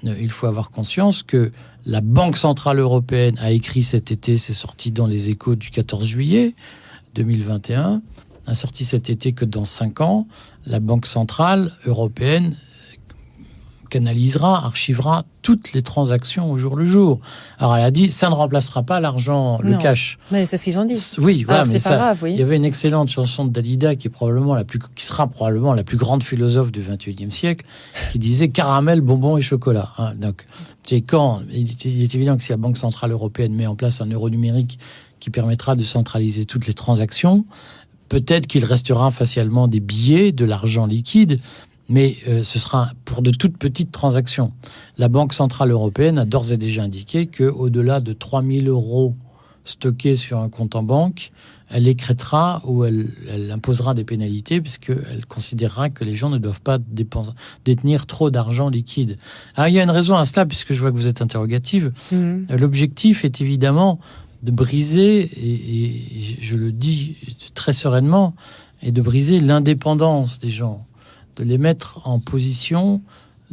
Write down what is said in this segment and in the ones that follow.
il faut avoir conscience que la Banque Centrale Européenne a écrit cet été, c'est sorti dans les Échos du 14 juillet 2021, a sorti cet été que dans 5 ans, la Banque Centrale Européenne canalisera, archivera toutes les transactions au jour le jour. Alors elle a dit, ça ne remplacera pas l'argent, le cash. Mais c'est ce qu'ils ont dit. Oui, voilà, alors, mais c'est pas grave, oui. Il y avait une excellente chanson de Dalida qui sera probablement la plus grande philosophe du XXIe siècle, qui disait caramel, bonbons et chocolat. Donc, il est évident que si la Banque Centrale Européenne met en place un euro numérique qui permettra de centraliser toutes les transactions, peut-être qu'il restera facialement des billets, de l'argent liquide, mais ce sera pour de toutes petites transactions. La Banque Centrale Européenne a d'ores et déjà indiqué qu'au-delà de 3 000 euros stockés sur un compte en banque, elle écrêtera ou elle imposera des pénalités puisqu'elle considérera que les gens ne doivent pas détenir trop d'argent liquide. Alors, il y a une raison à cela, puisque je vois que vous êtes interrogative. L'objectif est évidemment de briser, et je le dis très sereinement, et de briser l'indépendance des gens, de les mettre en position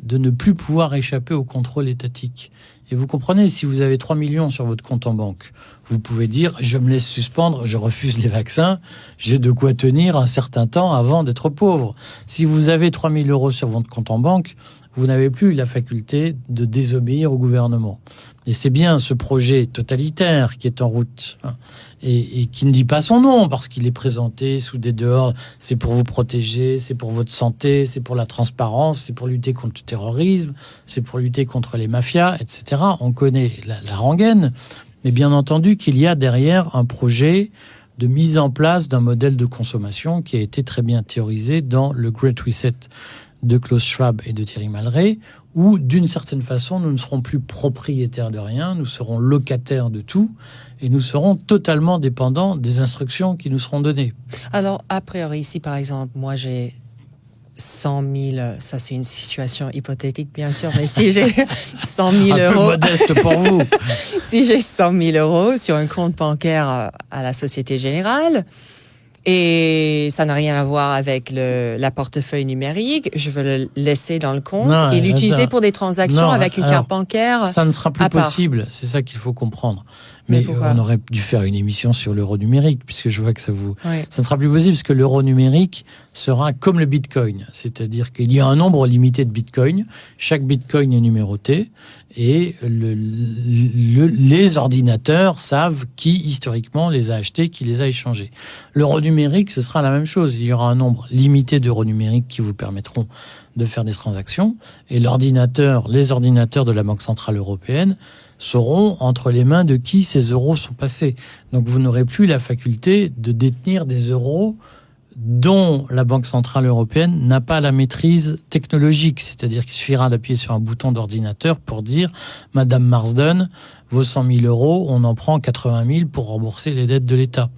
de ne plus pouvoir échapper au contrôle étatique. Et vous comprenez, si vous avez 3 millions sur votre compte en banque, vous pouvez dire, je me laisse suspendre, je refuse les vaccins, j'ai de quoi tenir un certain temps avant d'être pauvre. Si vous avez 3 000 euros sur votre compte en banque, vous n'avez plus la faculté de désobéir au gouvernement. Et c'est bien ce projet totalitaire qui est en route, et qui ne dit pas son nom, parce qu'il est présenté sous des dehors. C'est pour vous protéger, c'est pour votre santé, c'est pour la transparence, c'est pour lutter contre le terrorisme, c'est pour lutter contre les mafias, etc. On connaît la rengaine, mais bien entendu qu'il y a derrière un projet de mise en place d'un modèle de consommation qui a été très bien théorisé dans le Great Reset de Klaus Schwab et de Thierry Malray, où, d'une certaine façon, nous ne serons plus propriétaires de rien, nous serons locataires de tout, et nous serons totalement dépendants des instructions qui nous seront données. Alors, a priori, si par exemple, moi j'ai 100 000, ça c'est une situation hypothétique bien sûr, mais si j'ai 100 000 euros... Un peu modeste pour vous. Si j'ai 100 000 euros sur un compte bancaire à la Société Générale, et ça n'a rien à voir avec la portefeuille numérique, je veux le laisser dans le compte et l'utiliser pour des transactions avec une carte bancaire. Ça ne sera plus possible, c'est ça qu'il faut comprendre. Mais on aurait dû faire une émission sur l'euro numérique, puisque je vois que ça vous... Oui. Ça ne sera plus possible, parce que l'euro numérique sera comme le bitcoin. C'est-à-dire qu'il y a un nombre limité de bitcoins. Chaque bitcoin est numéroté. Et les ordinateurs savent qui, historiquement, les a achetés, qui les a échangés. L'euro numérique, ce sera la même chose. Il y aura un nombre limité d'euros numériques qui vous permettront de faire des transactions. Et les ordinateurs de la Banque Centrale Européenne sauront entre les mains de qui ces euros sont passés. Donc vous n'aurez plus la faculté de détenir des euros dont la Banque Centrale Européenne n'a pas la maîtrise technologique. C'est-à-dire qu'il suffira d'appuyer sur un bouton d'ordinateur pour dire « Madame Marsden, vos 100 000 euros, on en prend 80 000 pour rembourser les dettes de l'État ».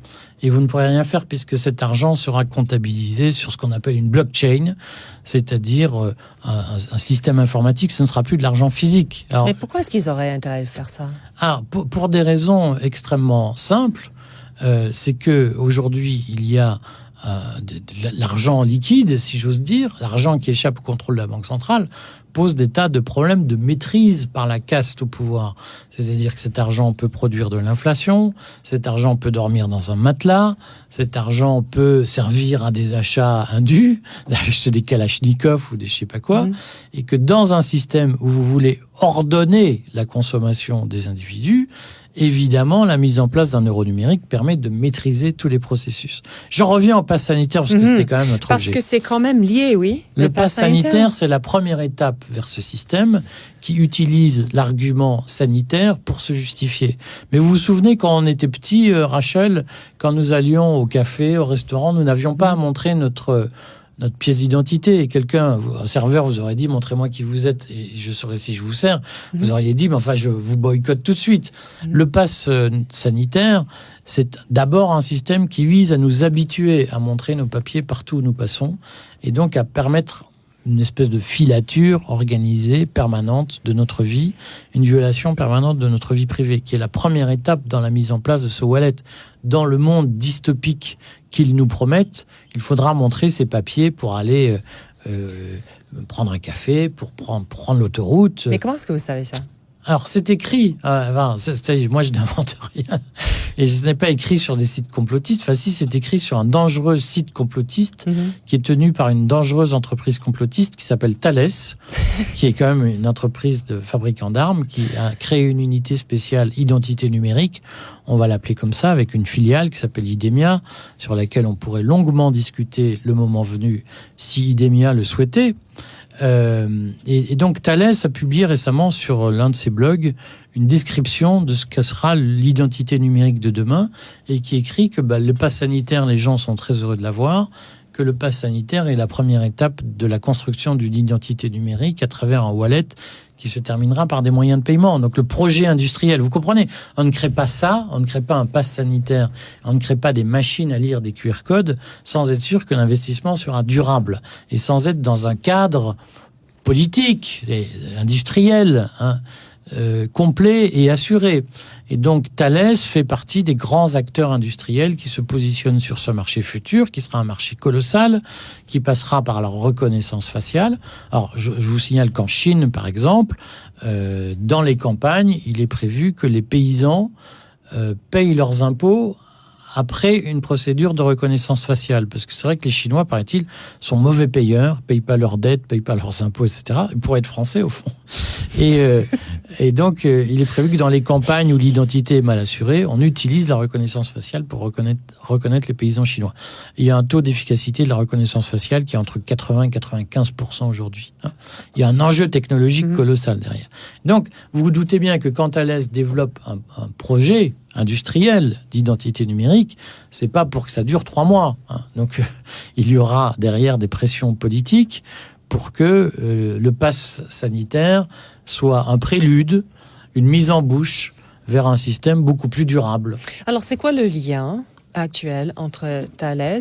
Et vous ne pourrez rien faire puisque cet argent sera comptabilisé sur ce qu'on appelle une blockchain, c'est-à-dire un système informatique. Ce ne sera plus de l'argent physique. Alors, mais pourquoi est-ce qu'ils auraient intérêt à faire ça ? Pour des raisons extrêmement simples. C'est qu'aujourd'hui, il y a de l'argent liquide, si j'ose dire, l'argent qui échappe au contrôle de la Banque centrale, pose des tas de problèmes de maîtrise par la caste au pouvoir. C'est-à-dire que cet argent peut produire de l'inflation, cet argent peut dormir dans un matelas, cet argent peut servir à des achats indus, d'acheter des kalachnikovs ou des je sais pas quoi, et que dans un système où vous voulez ordonner la consommation des individus, évidemment, la mise en place d'un euro numérique permet de maîtriser tous les processus. Je reviens au pass sanitaire parce que c'était quand même notre objet. Parce que c'est quand même lié, oui. Le pass sanitaire, c'est la première étape vers ce système qui utilise l'argument sanitaire pour se justifier. Mais vous vous souvenez, quand on était petit, Rachel, quand nous allions au café, au restaurant, nous n'avions pas à montrer notre pièce d'identité, et un serveur vous aurait dit montrez-moi qui vous êtes et je saurai si je vous sers. Vous auriez dit mais enfin je vous boycotte tout de suite. Le pass sanitaire, c'est d'abord un système qui vise à nous habituer à montrer nos papiers partout où nous passons et donc à permettre une espèce de filature organisée, permanente de notre vie, une violation permanente de notre vie privée, qui est la première étape dans la mise en place de ce wallet. Dans le monde dystopique qu'ils nous promettent, il faudra montrer ces papiers pour aller prendre un café, pour prendre l'autoroute. Mais comment est-ce que vous savez ça? Alors, c'est écrit. Moi, je n'invente rien. Et ce n'est pas écrit sur des sites complotistes. Enfin, si, c'est écrit sur un dangereux site complotiste qui est tenu par une dangereuse entreprise complotiste qui s'appelle Thales, qui est quand même une entreprise de fabricant d'armes, qui a créé une unité spéciale identité numérique. On va l'appeler comme ça, avec une filiale qui s'appelle Idemia, sur laquelle on pourrait longuement discuter le moment venu, si Idemia le souhaitait. Et donc Thales a publié récemment sur l'un de ses blogs une description de ce que sera l'identité numérique de demain, et qui écrit que le pass sanitaire, les gens sont très heureux de l'avoir, que le pass sanitaire est la première étape de la construction d'une identité numérique à travers un wallet qui se terminera par des moyens de paiement. Donc le projet industriel, vous comprenez, on ne crée pas ça, on ne crée pas un pass sanitaire, on ne crée pas des machines à lire des QR codes sans être sûr que l'investissement sera durable et sans être dans un cadre politique et industriel complet et assuré. Et donc Thales fait partie des grands acteurs industriels qui se positionnent sur ce marché futur, qui sera un marché colossal, qui passera par la reconnaissance faciale. Alors je vous signale qu'en Chine, par exemple, dans les campagnes, il est prévu que les paysans payent leurs impôts après une procédure de reconnaissance faciale. Parce que c'est vrai que les Chinois, paraît-il, sont mauvais payeurs, payent pas leurs dettes, payent pas leurs impôts, etc. Ils pourraient être français, au fond. Et donc, il est prévu que dans les campagnes où l'identité est mal assurée, on utilise la reconnaissance faciale pour reconnaître les paysans chinois. Il y a un taux d'efficacité de la reconnaissance faciale qui est entre 80 et 95% aujourd'hui. Il y a un enjeu technologique colossal derrière. Donc, vous vous doutez bien que quand Thales développe un projet industriel d'identité numérique, c'est pas pour que ça dure 3 mois. Donc, il y aura derrière des pressions politiques pour que le pass sanitaire soit un prélude, une mise en bouche vers un système beaucoup plus durable. Alors, c'est quoi le lien actuel entre Thales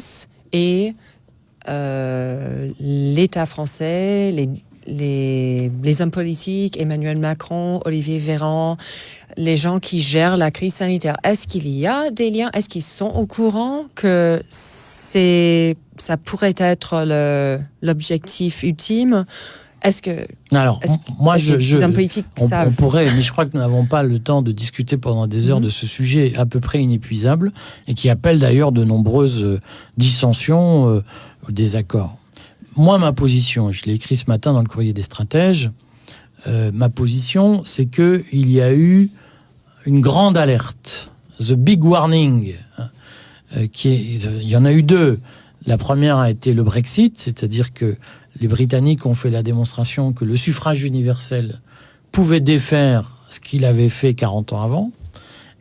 et l'État français, les hommes politiques, Emmanuel Macron, Olivier Véran, les gens qui gèrent la crise sanitaire? Est-ce qu'il y a des liens? Est-ce qu'ils sont au courant que ça pourrait être l'objectif ultime? Les hommes politiques savent? On pourrait, mais je crois que nous n'avons pas le temps de discuter pendant des heures de ce sujet à peu près inépuisable, et qui appelle d'ailleurs de nombreuses dissensions ou désaccords. Moi, ma position, je l'ai écrit ce matin dans le Courrier des stratèges, ma position, c'est qu'il y a eu une grande alerte, the big warning, il y en a eu 2. La première a été le Brexit, c'est-à-dire que les Britanniques ont fait la démonstration que le suffrage universel pouvait défaire ce qu'il avait fait 40 ans avant,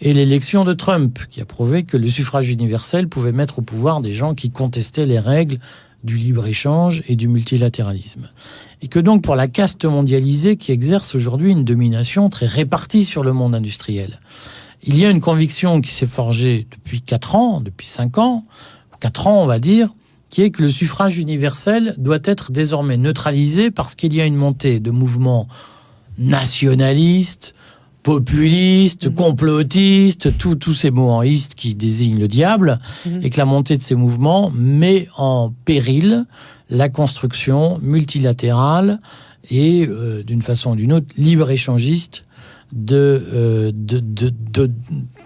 et l'élection de Trump, qui a prouvé que le suffrage universel pouvait mettre au pouvoir des gens qui contestaient les règles du libre-échange et du multilatéralisme. Et que donc, pour la caste mondialisée qui exerce aujourd'hui une domination très répartie sur le monde industriel, il y a une conviction qui s'est forgée depuis 4 ans, depuis 5 ans, 4 ans on va dire, qui est que le suffrage universel doit être désormais neutralisé parce qu'il y a une montée de mouvements nationalistes, populistes, complotistes, tous ces mots en iste qui désignent le diable, et que la montée de ces mouvements met en péril la construction multilatérale et, d'une façon ou d'une autre, libre-échangiste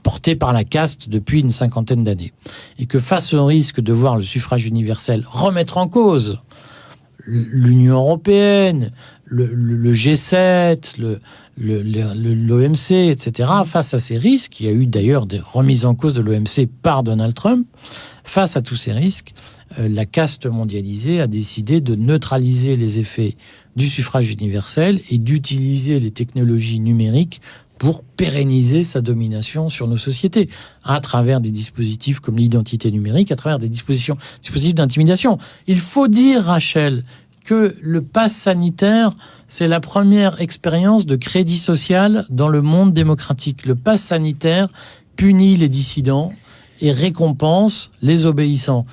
portée par la caste depuis une 50aine d'années. Et que face au risque de voir le suffrage universel remettre en cause l'Union européenne, le G7, l'OMC, etc., face à ces risques, il y a eu d'ailleurs des remises en cause de l'OMC par Donald Trump, face à tous ces risques, la caste mondialisée a décidé de neutraliser les effets du suffrage universel et d'utiliser les technologies numériques pour pérenniser sa domination sur nos sociétés, à travers des dispositifs comme l'identité numérique, à travers des dispositifs d'intimidation. Il faut dire, Rachel, que le pass sanitaire, c'est la première expérience de crédit social dans le monde démocratique. Le pass sanitaire punit les dissidents et récompense les obéissants.